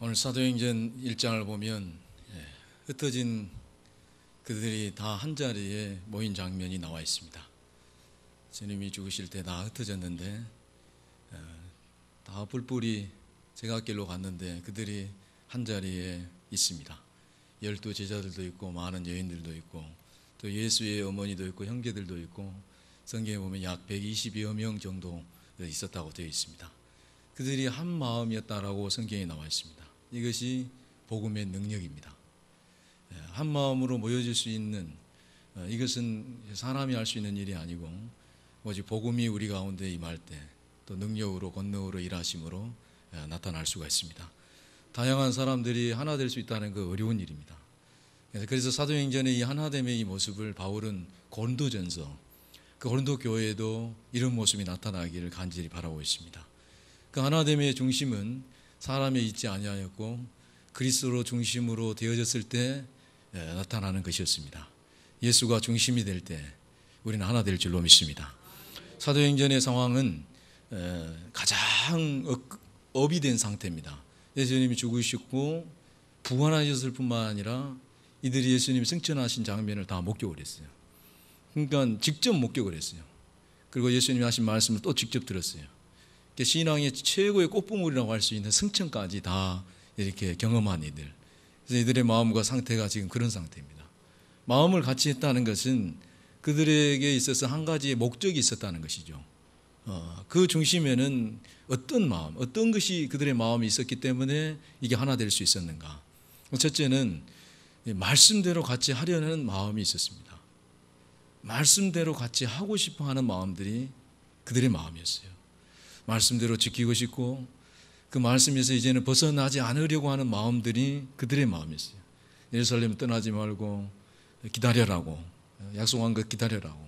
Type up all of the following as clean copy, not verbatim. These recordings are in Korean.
오늘 사도행전 1장을 보면 흩어진 그들이 다 한자리에 모인 장면이 나와 있습니다. 주님이 죽으실 때 다 흩어졌는데 다 뿔뿔이 제각길로 갔는데 그들이 한자리에 있습니다. 12 제자들도 있고 많은 여인들도 있고 또 예수의 어머니도 있고 형제들도 있고 성경에 보면 약 120여 명 정도 있었다고 되어 있습니다. 그들이 한 마음이었다라고 성경에 나와 있습니다. 이것이 복음의 능력입니다. 한 마음으로 모여질 수 있는 이것은 사람이 할 수 있는 일이 아니고 오직 복음이 우리 가운데 임할 때 또 능력으로 권능으로 일하심으로 나타날 수가 있습니다. 다양한 사람들이 하나 될 수 있다는 그 어려운 일입니다. 그래서 사도행전의 이 하나됨의 이 모습을 바울은 고린도전서 그 고린도 교회에도 이런 모습이 나타나기를 간절히 바라고 있습니다. 그 하나됨의 중심은 사람에 있지 아니하였고 그리스도로 중심으로 되어졌을 때 나타나는 것이었습니다. 예수가 중심이 될 때 우리는 하나 될 줄로 믿습니다. 사도행전의 상황은 가장 업이 된 상태입니다. 예수님이 죽으시고 부활하셨을 뿐만 아니라 이들이 예수님이 승천하신 장면을 다 목격을 했어요. 그러니까 직접 목격을 했어요. 그리고 예수님이 하신 말씀을 또 직접 들었어요. 신앙의 최고의 꽃봉오리라고 할 수 있는 승천까지 다 이렇게 경험한 이들. 그래서 이들의 마음과 상태가 지금 그런 상태입니다. 마음을 같이 했다는 것은 그들에게 있어서 한 가지의 목적이 있었다는 것이죠. 그 중심에는 어떤 마음, 어떤 것이 그들의 마음이 있었기 때문에 이게 하나 될 수 있었는가. 첫째는 말씀대로 같이 하려는 마음이 있었습니다. 말씀대로 같이 하고 싶어 하는 마음들이 그들의 마음이었어요. 말씀대로 지키고 싶고 그 말씀에서 이제는 벗어나지 않으려고 하는 마음들이 그들의 마음이었어요. 예루살렘 떠나지 말고 기다려라고, 약속한 것 기다려라고.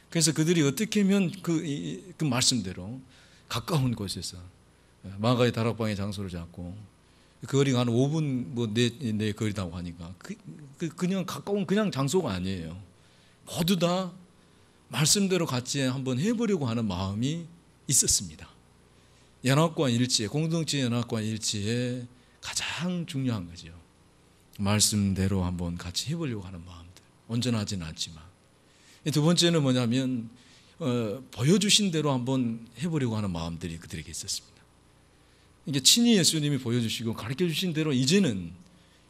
그래서 그들이 어떻게 하면 그 말씀대로 가까운 곳에서 마가의 다락방의 장소를 잡고 그 거리가 한 5분 내 거리다고 하니까 그냥 가까운 그냥 장소가 아니에요. 모두 다 말씀대로 같이 한번 해보려고 하는 마음이 있었습니다. 연합과 일치, 공동체 연합과 일치에 가장 중요한 거죠. 말씀대로 한번 같이 해보려고 하는 마음들. 온전하지는 않지만. 두 번째는 뭐냐면 보여주신 대로 한번 해보려고 하는 마음들이 그들에게 있었습니다. 이게 친히 예수님이 보여주시고 가르쳐주신 대로 이제는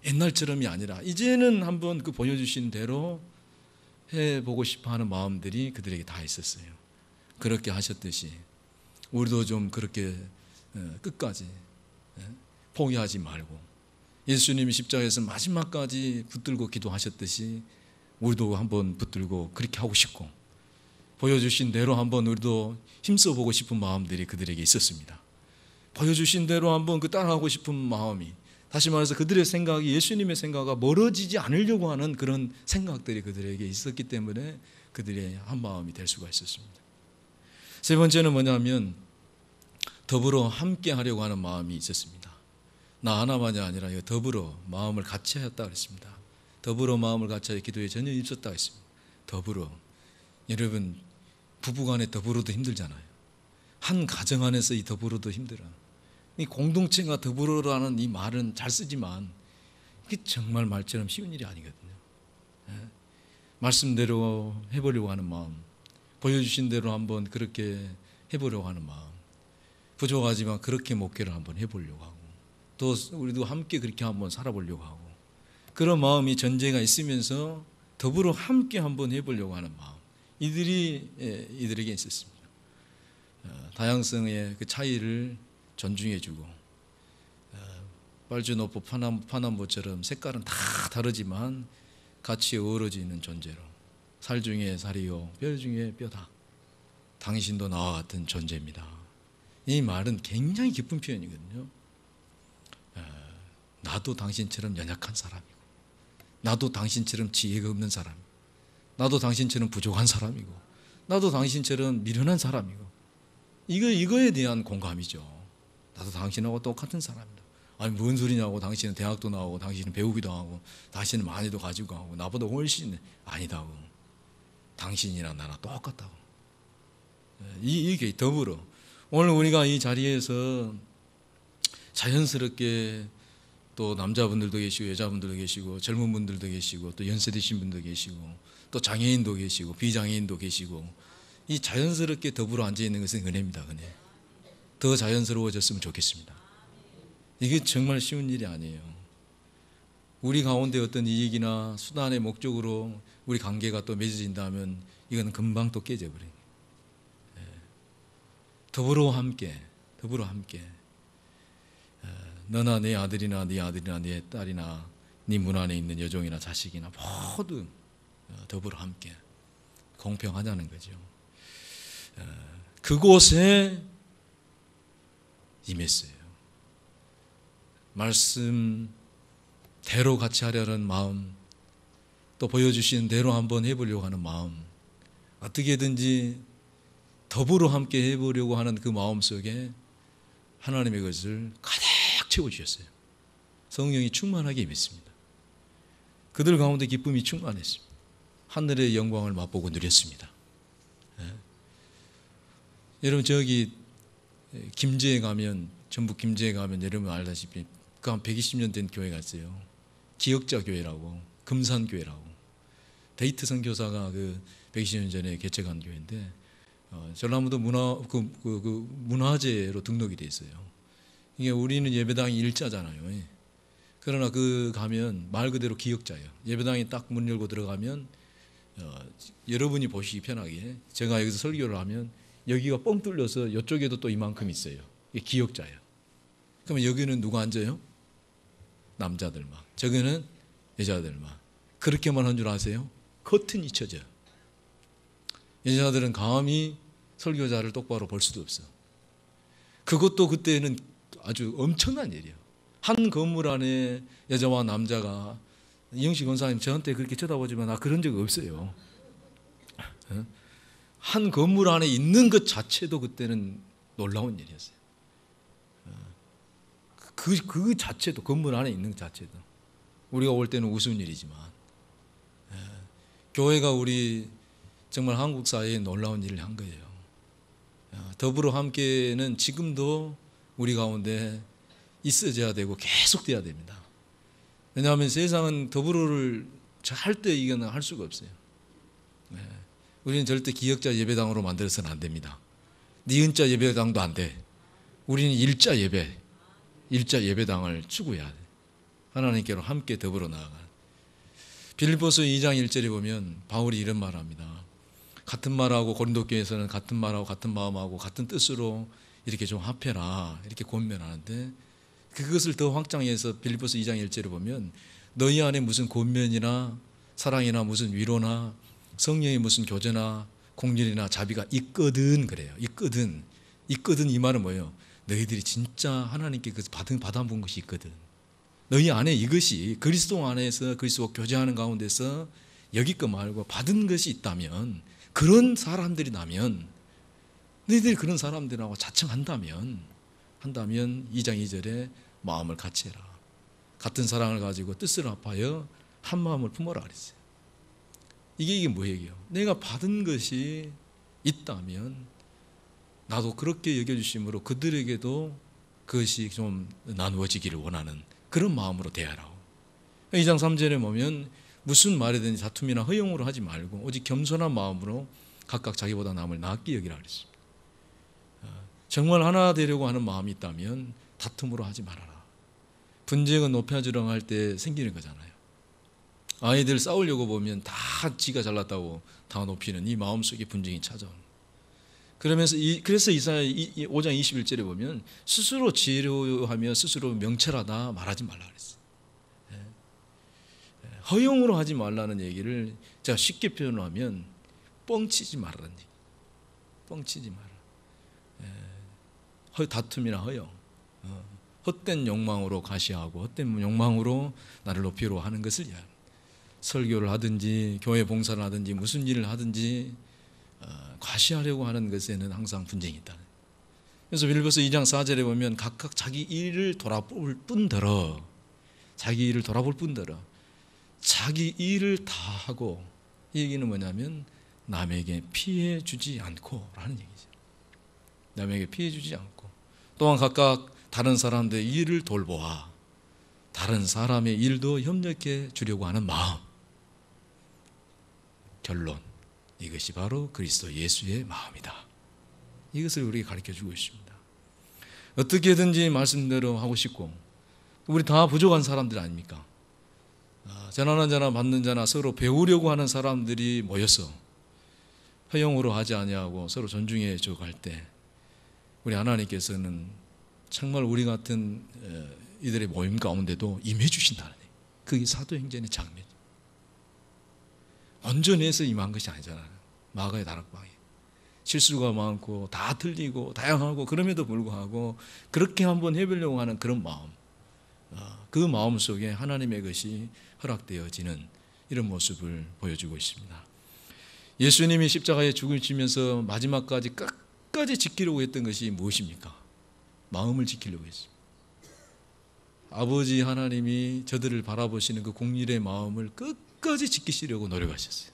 옛날처럼이 아니라 이제는 한번 그 보여주신 대로 해보고 싶어하는 마음들이 그들에게 다 있었어요. 그렇게 하셨듯이 우리도 좀 그렇게 끝까지 포기하지 말고 예수님이 십자가에서 마지막까지 붙들고 기도하셨듯이 우리도 한번 붙들고 그렇게 하고 싶고 보여주신 대로 한번 우리도 힘써보고 싶은 마음들이 그들에게 있었습니다. 보여주신 대로 한번 그 따라하고 싶은 마음이, 다시 말해서 그들의 생각이 예수님의 생각과 멀어지지 않으려고 하는 그런 생각들이 그들에게 있었기 때문에 그들의 한 마음이 될 수가 있었습니다. 세 번째는 뭐냐면 더불어 함께 하려고 하는 마음이 있었습니다. 나 하나만이 아니라 더불어 마음을 같이 하였다 그랬습니다. 더불어 마음을 같이 하여 기도에 전혀 있었다 했습니다. 더불어. 여러분 부부간에 더불어도 힘들잖아요. 한 가정 안에서 이 더불어도 힘들어요. 이 공동체가 더불어라는 이 말은 잘 쓰지만 이게 정말 말처럼 쉬운 일이 아니거든요. 말씀대로 해보려고 하는 마음, 보여주신 대로 한번 그렇게 해보려고 하는 마음, 부족하지만 그렇게 목회를 한번 해보려고 하고 또 우리도 함께 그렇게 한번 살아보려고 하고 그런 마음이 전제가 있으면서 더불어 함께 한번 해보려고 하는 마음, 이들에게 있었습니다. 다양성의 그 차이를 존중해주고 빨주노포 파남보처럼 색깔은 다 다르지만 같이 어우러지는 존재로 살 중에 살이요 뼈 중에 뼈다. 당신도 나와 같은 존재입니다. 이 말은 굉장히 깊은 표현이거든요. 나도 당신처럼 연약한 사람이고 나도 당신처럼 지혜가 없는 사람이고 나도 당신처럼 부족한 사람이고 나도 당신처럼 미련한 사람이고 이거에 대한 공감이죠. 나도 당신하고 똑같은 사람이다. 아니 뭔 소리냐고, 당신은 대학도 나오고 당신은 배우기도 하고 당신은 많이도 가지고 하고 나보다 훨씬 아니다고. 당신이나 나나 똑같다고. 이게 더불어 오늘 우리가 이 자리에서 자연스럽게 또 남자분들도 계시고 여자분들도 계시고 젊은 분들도 계시고 또 연세 드신 분도 계시고 또 장애인도 계시고 비장애인도 계시고 이 자연스럽게 더불어 앉아 있는 것은 은혜입니다. 은혜. 더 자연스러워졌으면 좋겠습니다. 이게 정말 쉬운 일이 아니에요. 우리 가운데 어떤 이익이나 수단의 목적으로 우리 관계가 또 맺어진다면 이건 금방 또 깨져버려요. 더불어 함께 너나 내 아들이나 네 아들이나 네 딸이나 네 문 안에 있는 여종이나 자식이나 모두 더불어 함께 공평하자는 거죠. 그곳에 임했어요. 말씀대로 같이 하려는 마음, 또 보여주시는 대로 한번 해보려고 하는 마음, 어떻게든지 더불어 함께 해보려고 하는 그 마음 속에 하나님의 것을 가득 채워주셨어요. 성령이 충만하게 임했습니다. 그들 가운데 기쁨이 충만했습니다. 하늘의 영광을 맛보고 누렸습니다. 여러분 저기 김제에 가면, 전북 김제에 가면 여러분 알다시피 그 한 120년 된 교회가 있어요. 기억자 교회라고, 금산교회라고. 데이트 선교사가 그 120년 전에 개척한 교회인데 전라북도 문화재로 등록이 돼 있어요. 이게 우리는 예배당이 일자잖아요. 그러나 그 가면 말 그대로 기억자예요. 예배당이 딱 문 열고 들어가면 여러분이 보시기 편하게 제가 여기서 설교를 하면 여기가 뻥 뚫려서 이쪽에도 또 이만큼 있어요. 이게 기억자예요. 그러면 여기는 누가 앉아요? 남자들만. 저기는 여자들만. 그렇게만 한 줄 아세요? 커튼이 쳐져요. 여자들은 감히 설교자를 똑바로 볼 수도 없어. 그것도 그때는 아주 엄청난 일이에요. 한 건물 안에 여자와 남자가, 이영식 권사님 저한테 그렇게 쳐다보지만 나 그런 적 없어요. 한 건물 안에 있는 것 자체도 그때는 놀라운 일이었어요. 그 자체도, 건물 안에 있는 것 자체도 우리가 올 때는 우스운 일이지만 교회가 우리 정말 한국 사회에 놀라운 일을 한 거예요. 더불어 함께는 지금도 우리 가운데 있어져야 되고 계속돼야 됩니다. 왜냐하면 세상은 더불어를 할 때 이거는 할 수가 없어요. 우리는 절대 기역자 예배당으로 만들어서는 안 됩니다. 니은자 예배당도 안 돼. 우리는 일자 예배당을 추구해야 돼. 하나님께로 함께 더불어 나아가. 빌립보서 2장 1절에 보면 바울이 이런 말을 합니다. 같은 말하고 고린도 교회에서는 같은 말하고 같은 마음하고 같은 뜻으로 이렇게 좀 합해라 이렇게 권면하는데 그것을 더 확장해서 빌립보서 2장 1절에 보면 너희 안에 무슨 권면이나 사랑이나 무슨 위로나 성령의 무슨 교제나 공률이나 자비가 있거든 그래요. 있거든 이 말은 뭐예요? 너희들이 진짜 하나님께 받아본 것이 있거든. 너희 안에 이것이 그리스도 안에서 그리스도와 교제하는 가운데서 여기 거 말고 받은 것이 있다면 그런 사람들이 나면 너희들이 그런 사람들하고 자청한다면 2장 2절에 마음을 같이 해라. 같은 사랑을 가지고 뜻을 합하여 한 마음을 품어라 그랬어요. 이게 뭐예요? 내가 받은 것이 있다면 나도 그렇게 여겨주심으로 그들에게도 그것이 좀 나누어지기를 원하는 그런 마음으로 대하라고. 2장 3절에 보면 무슨 말이든지 다툼이나 허용으로 하지 말고 오직 겸손한 마음으로 각각 자기보다 남을 낫게 여기라 그랬습니다. 정말 하나 되려고 하는 마음이 있다면 다툼으로 하지 말아라. 분쟁은 높여주려고 할 때 생기는 거잖아요. 아이들 싸우려고 보면 다 지가 잘났다고 다 높이는 이 마음속에 분쟁이 찾아오는. 그래서 이사야 5장 21절에 보면 스스로 지혜로하며 스스로 명철하다 말하지 말라 그랬어요. 허용으로 하지 말라는 얘기를 제가 쉽게 표현하면 뻥치지 말라는 얘기. 뻥치지 마라. 다툼이나 허용. 헛된 욕망으로 가시하고 헛된 욕망으로 나를 높이려 하는 것을 설교를 하든지 교회 봉사를 하든지 무슨 일을 하든지 과시하려고 하는 것에는 항상 분쟁이 있다. 그래서 빌립보서 2장 4절에 보면 각각 자기 일을 돌아볼 뿐더러 자기 일을 다 하고 이 얘기는 뭐냐면 남에게 피해 주지 않고 라는 얘기죠. 남에게 피해 주지 않고 또한 각각 다른 사람들의 일을 돌보아 다른 사람의 일도 협력해 주려고 하는 마음. 결론, 이것이 바로 그리스도 예수의 마음이다. 이것을 우리에게 가르쳐주고 있습니다. 어떻게든지 말씀대로 하고 싶고, 우리 다 부족한 사람들 아닙니까? 전하는 자나 받는 자나 서로 배우려고 하는 사람들이 모여서 허용으로 하지 아니하고 서로 존중해 줘갈 때, 우리 하나님께서는 정말 우리 같은 이들의 모임 가운데도 임해 주신다는, 그게 사도행전의 장면. 온전해서 임한 것이 아니잖아요. 마가의 다락방에 실수가 많고 다 틀리고 다양하고, 그럼에도 불구하고 그렇게 한번 해보려고 하는 그런 마음, 그 마음 속에 하나님의 것이 허락되어지는 이런 모습을 보여주고 있습니다. 예수님이 십자가에 죽으시면서 마지막까지 끝까지 지키려고 했던 것이 무엇입니까? 마음을 지키려고 했습니다. 아버지 하나님이 저들을 바라보시는 그 공일의 마음을 끝까지 지키시려고 노력하셨어요.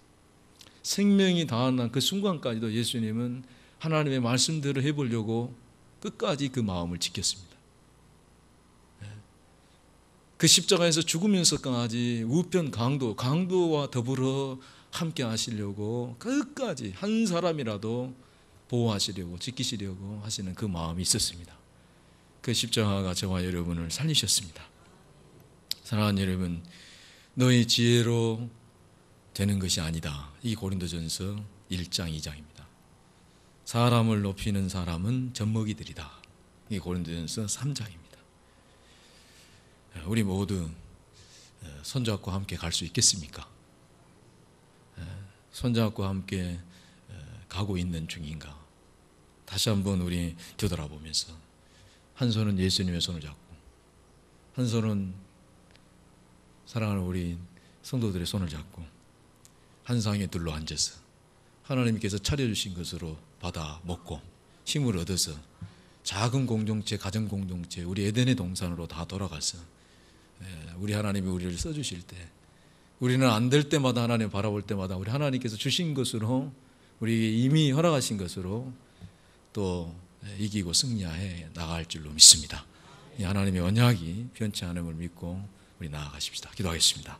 생명이 다한 그 순간까지도 예수님은 하나님의 말씀대로 해보려고 끝까지 그 마음을 지켰습니다. 그 십자가에서 죽으면서까지 우편 강도와 더불어 함께 하시려고 끝까지 한 사람이라도 보호하시려고 지키시려고 하시는 그 마음이 있었습니다. 그 십자가가 저와 여러분을 살리셨습니다. 사랑하는 여러분, 너희 지혜로 되는 것이 아니다. 이 고린도전서 1장 2장입니다. 사람을 높이는 사람은 젖먹이들이다. 이 고린도전서 3장입니다. 우리 모두 손잡고 함께 갈 수 있겠습니까? 손잡고 함께 가고 있는 중인가? 다시 한번 우리 되돌아보면서, 한 손은 예수님의 손을 잡고, 한 손은 사랑하는 우리 성도들의 손을 잡고 한 상에 둘러 앉아서 하나님께서 차려주신 것으로 받아 먹고 힘을 얻어서 작은 공동체, 가정 공동체, 우리 에덴의 동산으로 다 돌아가서 우리 하나님이 우리를 써주실 때, 우리는 안 될 때마다 하나님 바라볼 때마다 우리 하나님께서 주신 것으로, 우리에게 이미 허락하신 것으로 또 이기고 승리해 나갈 줄로 믿습니다. 이 하나님의 언약이 변치 않음을 믿고 우리 나아가십시다. 기도하겠습니다.